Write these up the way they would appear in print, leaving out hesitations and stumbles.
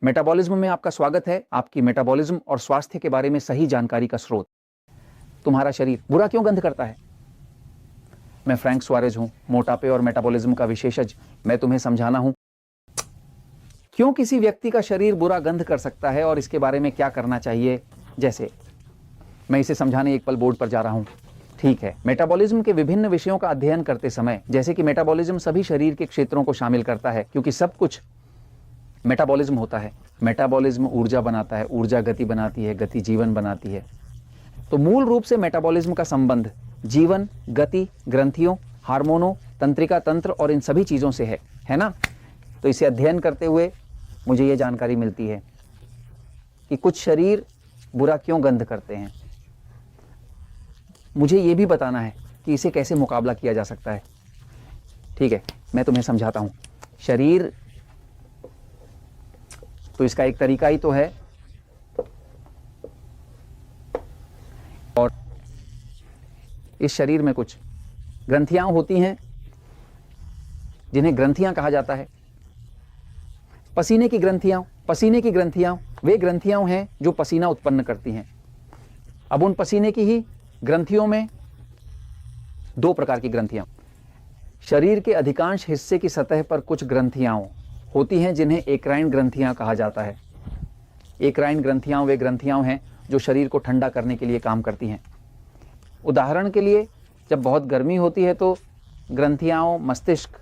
Metabolism में आपका स्वागत है, आपकी मेटाबॉलिज्म और स्वास्थ्य के बारे में सही जानकारी का स्रोत। तुम्हारा शरीर बुरा क्यों गंध करता है? मैं फ्रैंक सुआरेज हूं, मोटापे और मेटाबॉलिज्म का विशेषज्ञ। मैं तुम्हें समझाना हूं क्यों किसी व्यक्ति का शरीर बुरा गंध कर सकता है और इसके बारे में क्या करना चाहिए। जैसे मैं इसे समझाने एक पल बोर्ड पर जा रहा हूं। ठीक है, मेटाबॉलिज्म के विभिन्न विषयों का अध्ययन करते समय, जैसे कि मेटाबॉलिज्म सभी शरीर के क्षेत्रों को शामिल करता है, क्योंकि सब कुछ मेटाबॉलिज्म होता है। मेटाबॉलिज्म ऊर्जा बनाता है, ऊर्जा गति बनाती है, गति जीवन बनाती है। तो मूल रूप से मेटाबॉलिज्म का संबंध जीवन, गति, ग्रंथियों, हार्मोनों, तंत्रिका तंत्र और इन सभी चीजों से है ना। तो इसे अध्ययन करते हुए मुझे ये जानकारी मिलती है कि कुछ शरीर बुरा क्यों गंध करते हैं। मुझे ये भी बताना है कि इसे कैसे मुकाबला किया जा सकता है। ठीक है, मैं तुम्हें समझाता हूं। शरीर तो इसका एक तरीका ही तो है, और इस शरीर में कुछ ग्रंथियां होती हैं जिन्हें ग्रंथियां कहा जाता है। पसीने की ग्रंथियां वे ग्रंथियां हैं जो पसीना उत्पन्न करती हैं। अब उन पसीने की ही ग्रंथियों में दो प्रकार की ग्रंथियां। शरीर के अधिकांश हिस्से की सतह पर कुछ ग्रंथियां होती हैं जिन्हें एक्राइन ग्रंथियां कहा जाता है। एक्राइन ग्रंथियां वे ग्रंथियां हैं जो शरीर को ठंडा करने के लिए काम करती हैं। उदाहरण के लिए, जब बहुत गर्मी होती है तो ग्रंथियां मस्तिष्क,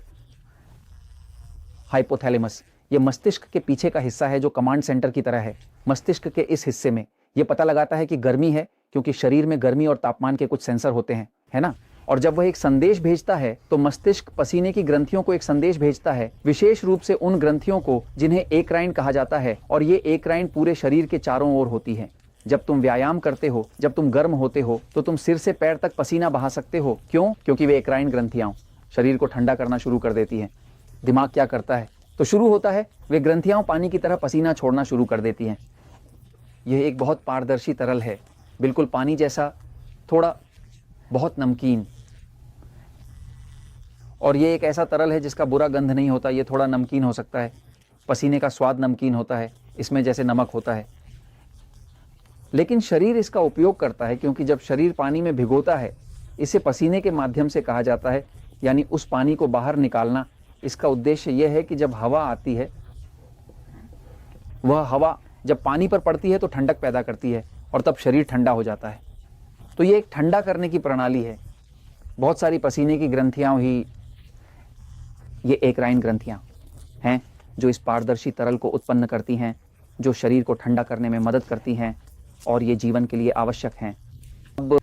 हाइपोथैलेमस, ये मस्तिष्क के पीछे का हिस्सा है जो कमांड सेंटर की तरह है। मस्तिष्क के इस हिस्से में ये पता लगाता है कि गर्मी है, क्योंकि शरीर में गर्मी और तापमान के कुछ सेंसर होते हैं, है ना। और जब वह एक संदेश भेजता है तो मस्तिष्क पसीने की ग्रंथियों को एक संदेश भेजता है, विशेष रूप से उन ग्रंथियों को जिन्हें एक्राइन कहा जाता है। और ये एक्राइन पूरे शरीर के चारों ओर होती है। जब तुम व्यायाम करते हो, जब तुम गर्म होते हो, तो तुम सिर से पैर तक पसीना बहा सकते हो। क्यों? क्योंकि वे एक्राइन ग्रंथियां शरीर को ठंडा करना शुरू कर देती हैं। दिमाग क्या करता है? तो शुरू होता है, वे ग्रंथियां पानी की तरह पसीना छोड़ना शुरू कर देती हैं। यह एक बहुत पारदर्शी तरल है, बिल्कुल पानी जैसा, थोड़ा बहुत नमकीन। और ये एक ऐसा तरल है जिसका बुरा गंध नहीं होता। ये थोड़ा नमकीन हो सकता है, पसीने का स्वाद नमकीन होता है, इसमें जैसे नमक होता है। लेकिन शरीर इसका उपयोग करता है, क्योंकि जब शरीर पानी में भिगोता है, इसे पसीने के माध्यम से कहा जाता है, यानी उस पानी को बाहर निकालना। इसका उद्देश्य यह है कि जब हवा आती है, वह हवा जब पानी पर पड़ती है तो ठंडक पैदा करती है और तब शरीर ठंडा हो जाता है। तो ये एक ठंडा करने की प्रणाली है। बहुत सारी पसीने की ग्रंथियां ही ये एक्राइन ग्रंथियां हैं जो इस पारदर्शी तरल को उत्पन्न करती हैं, जो शरीर को ठंडा करने में मदद करती हैं, और ये जीवन के लिए आवश्यक हैं। अब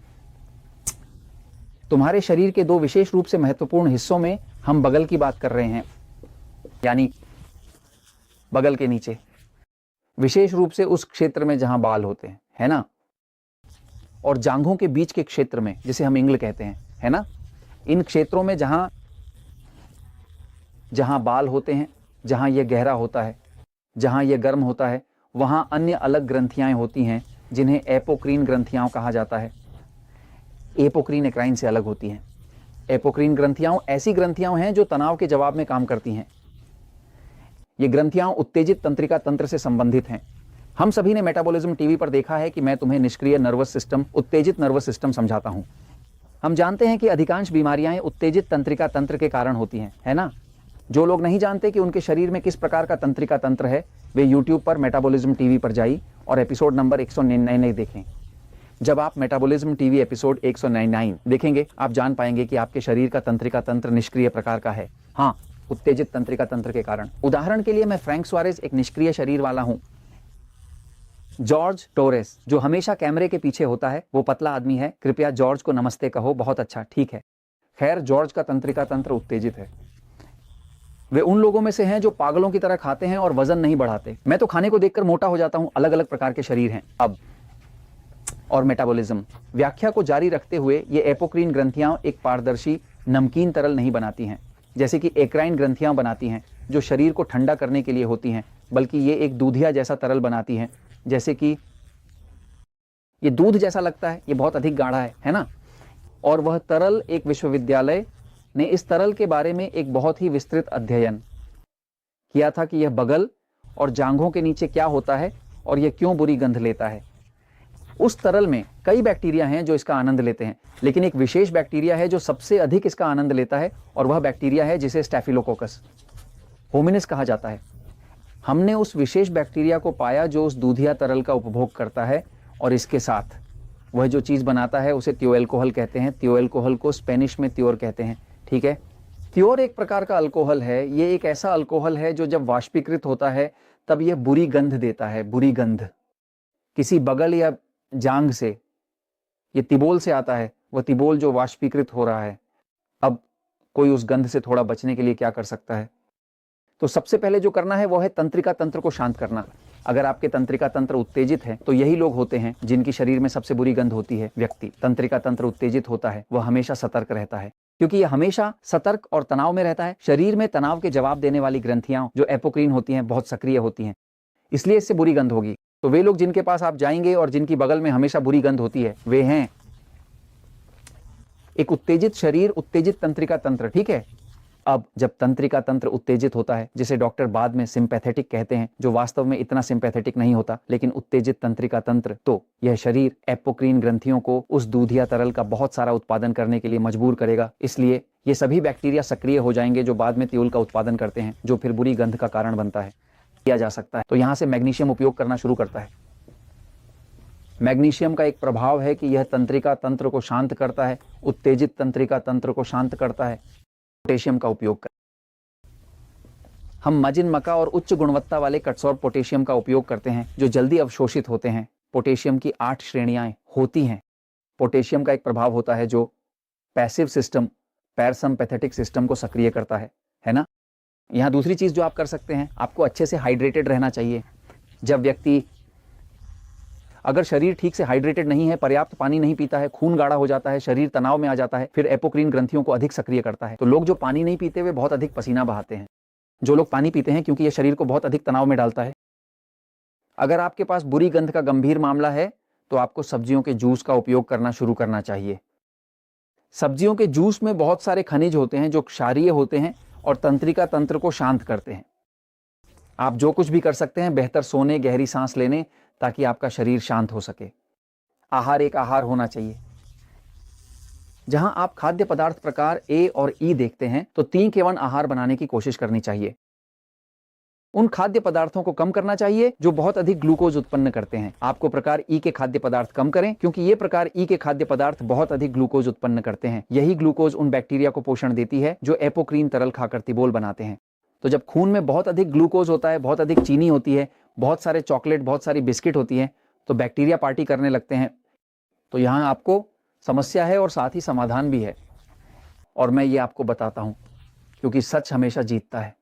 तुम्हारे शरीर के दो विशेष रूप से महत्वपूर्ण हिस्सों में हम बगल की बात कर रहे हैं, यानी बगल के नीचे, विशेष रूप से उस क्षेत्र में जहां बाल होते हैं, है ना, और जांघों के बीच के क्षेत्र में, जिसे हम इंगल कहते हैं, है ना। इन क्षेत्रों में जहां जहां बाल होते हैं, जहां यह गहरा होता है, जहां यह गर्म होता है, वहां अन्य अलग ग्रंथियां होती हैं जिन्हें एपोक्रीन ग्रंथियां कहा जाता है। एपोक्रीन एक्राइन से अलग होती हैं। एपोक्रीन ग्रंथियां ऐसी ग्रंथियां हैं जो तनाव के जवाब में काम करती हैं। ये ग्रंथियां उत्तेजित तंत्रिका तंत्र से संबंधित हैं। हम सभी ने मेटाबॉलिज्म टीवी पर देखा है कि मैं तुम्हें निष्क्रिय नर्वस सिस्टम, उत्तेजित नर्वस सिस्टम समझाता हूं। हम जानते हैं कि अधिकांश बीमारियां उत्तेजित तंत्रिका तंत्र के कारण होती हैं, है ना। जो लोग नहीं जानते कि उनके शरीर में किस प्रकार का तंत्रिका तंत्र है, वे YouTube पर मेटाबॉलिज्म टीवी पर जाइए और एपिसोड नंबर 199 देखें। जब आप मेटाबॉलिज्म टीवी एपिसोड 199 देखेंगे, आप जान पाएंगे कि आपके शरीर का तंत्रिका तंत्र निष्क्रिय प्रकार का है। हाँ, उत्तेजित तंत्रिका तंत्र के कारण। उदाहरण के लिए, मैं फ्रैंक सुआरेज एक निष्क्रिय शरीर वाला हूं। जॉर्ज टोरेस, जो हमेशा कैमरे के पीछे होता है, वो पतला आदमी है। कृपया जॉर्ज को नमस्ते कहो। बहुत अच्छा, ठीक है। खैर, जॉर्ज का तंत्रिका तंत्र उत्तेजित है। वे उन लोगों में से हैं जो पागलों की तरह खाते हैं और वजन नहीं बढ़ाते। मैं तो खाने को देखकर मोटा हो जाता हूं। अलग अलग प्रकार के शरीर हैं। अब और मेटाबॉलिज्म व्याख्या को जारी रखते हुए, ये एपोक्रीन ग्रंथियां एक पारदर्शी नमकीन तरल नहीं बनाती हैं जैसे कि एक्राइन ग्रंथियां बनाती हैं, जो शरीर को ठंडा करने के लिए होती हैं, बल्कि ये एक दूधिया जैसा तरल बनाती हैं। जैसे कि ये दूध जैसा लगता है, ये बहुत अधिक गाढ़ा है ना। और वह तरल, एक विश्वविद्यालय ने इस तरल के बारे में एक बहुत ही विस्तृत अध्ययन किया था कि यह बगल और जांघों के नीचे क्या होता है और यह क्यों बुरी गंध लेता है। उस तरल में कई बैक्टीरिया हैं जो इसका आनंद लेते हैं, लेकिन एक विशेष बैक्टीरिया है जो सबसे अधिक इसका आनंद लेता है और वह बैक्टीरिया है जिसे स्टैफिलोकोकस होमिनिस कहा जाता है। हमने उस विशेष बैक्टीरिया को पाया जो उस दूधिया तरल का उपभोग करता है और इसके साथ वह जो चीज़ बनाता है उसे थियोएल्कोहल कहते हैं। थियोएल्कोहल को स्पेनिश में त्योर कहते हैं, ठीक है। त्योर एक प्रकार का अल्कोहल है। ये एक ऐसा अल्कोहल है जो जब वाष्पीकृत होता है तब यह बुरी गंध देता है, बुरी गंध। किसी बगल या जांघ से, ये तिबोल से आता है, वह तिबोल जो वाष्पीकृत हो रहा है। अब कोई उस गंध से थोड़ा बचने के लिए क्या कर सकता है? तो सबसे पहले जो करना है वो है तंत्रिका तंत्र को शांत करना। अगर आपके तंत्रिका तंत्र उत्तेजित है तो यही लोग होते हैं जिनकी शरीर में सबसे बुरी गंध होती है। व्यक्ति तंत्रिका तंत्र उत्तेजित होता है वह हमेशा सतर्क रहता है, क्योंकि यह हमेशा सतर्क और तनाव में रहता है। शरीर में तनाव के जवाब देने वाली ग्रंथियां जो एपोक्रीन होती हैं बहुत सक्रिय होती हैं, इसलिए इससे बुरी गंध होगी। तो वे लोग जिनके पास आप जाएंगे और जिनकी बगल में हमेशा बुरी गंध होती है वे हैं एक उत्तेजित शरीर, उत्तेजित तंत्रिका तंत्र, ठीक है। अब जब तंत्रिका तंत्र उत्तेजित होता है, जिसे डॉक्टर बाद में सिंपैथेटिक कहते हैं, जो वास्तव में इतना सिंपैथेटिक नहीं होता, लेकिन उत्तेजित तंत्रिका तंत्र, तो यह शरीर एपोक्रीन ग्रंथियों को उस दूधिया तरल का बहुत सारा उत्पादन करने के लिए मजबूर करेगा। इसलिए ये सभी बैक्टीरिया सक्रिय हो जाएंगे जो बाद में त्योल का उत्पादन करते हैं, जो फिर बुरी गंध का कारण बनता है। किया जा सकता है तो यहां से मैग्नीशियम उपयोग करना शुरू करता है। मैग्नीशियम का एक प्रभाव है कि यह तंत्रिका तंत्र को शांत करता है, उत्तेजित तंत्रिका तंत्र को शांत करता है। पोटेशियम का उपयोग करें। हम मजिन मका और उच्च गुणवत्ता वाले कटसॉर्ब पोटेशियम का उपयोग करते हैं जो जल्दी अवशोषित होते हैं। पोटेशियम की 8 श्रेणियां होती हैं। पोटेशियम का एक प्रभाव होता है जो पैसिव सिस्टम, पैरासिम्पैथेटिक सिस्टम को सक्रिय करता है ना। यहां दूसरी चीज जो आप कर सकते हैं, आपको अच्छे से हाइड्रेटेड रहना चाहिए। जब व्यक्ति, अगर शरीर ठीक से हाइड्रेटेड नहीं है, पर्याप्त पानी नहीं पीता है, खून गाढ़ा हो जाता है, शरीर तनाव में आ जाता है, फिर एपोक्रीन ग्रंथियों को अधिक सक्रिय करता है। तो लोग जो पानी नहीं पीते वे बहुत अधिक पसीना बहाते हैं। जो लोग पानी पीते हैं, क्योंकि यह शरीर को बहुत अधिक तनाव में डालता है। अगर आपके पास बुरी गंध का गंभीर मामला है तो आपको सब्जियों के जूस का उपयोग करना शुरू करना चाहिए। सब्जियों के जूस में बहुत सारे खनिज होते हैं जो क्षारीय होते हैं और तंत्रिका तंत्र को शांत करते हैं। आप जो कुछ भी कर सकते हैं, बेहतर सोने, गहरी सांस लेने, ताकि आपका शरीर शांत हो सके। आहार एक आहार होना चाहिए। जहां आप खाद्य पदार्थ प्रकार ए और ई देखते हैं तो 3 के 1 आहार बनाने की कोशिश करनी चाहिए। उन खाद्य पदार्थों को कम करना चाहिए जो बहुत अधिक ग्लूकोज उत्पन्न करते हैं। आपको प्रकार ई के खाद्य पदार्थ कम करें, क्योंकि ये प्रकार ई के खाद्य पदार्थ बहुत अधिक ग्लूकोज उत्पन्न करते हैं। यही ग्लूकोज उन बैक्टीरिया को पोषण देती है जो एपोक्रीन तरल खाकर तिबोल बनाते हैं। तो जब खून में बहुत अधिक ग्लूकोज होता है, बहुत अधिक चीनी होती है, बहुत सारे चॉकलेट, बहुत सारी बिस्किट होती है, तो बैक्टीरिया पार्टी करने लगते हैं। तो यहां आपको समस्या है और साथ ही समाधान भी है, और मैं ये आपको बताता हूं, क्योंकि सच हमेशा जीतता है।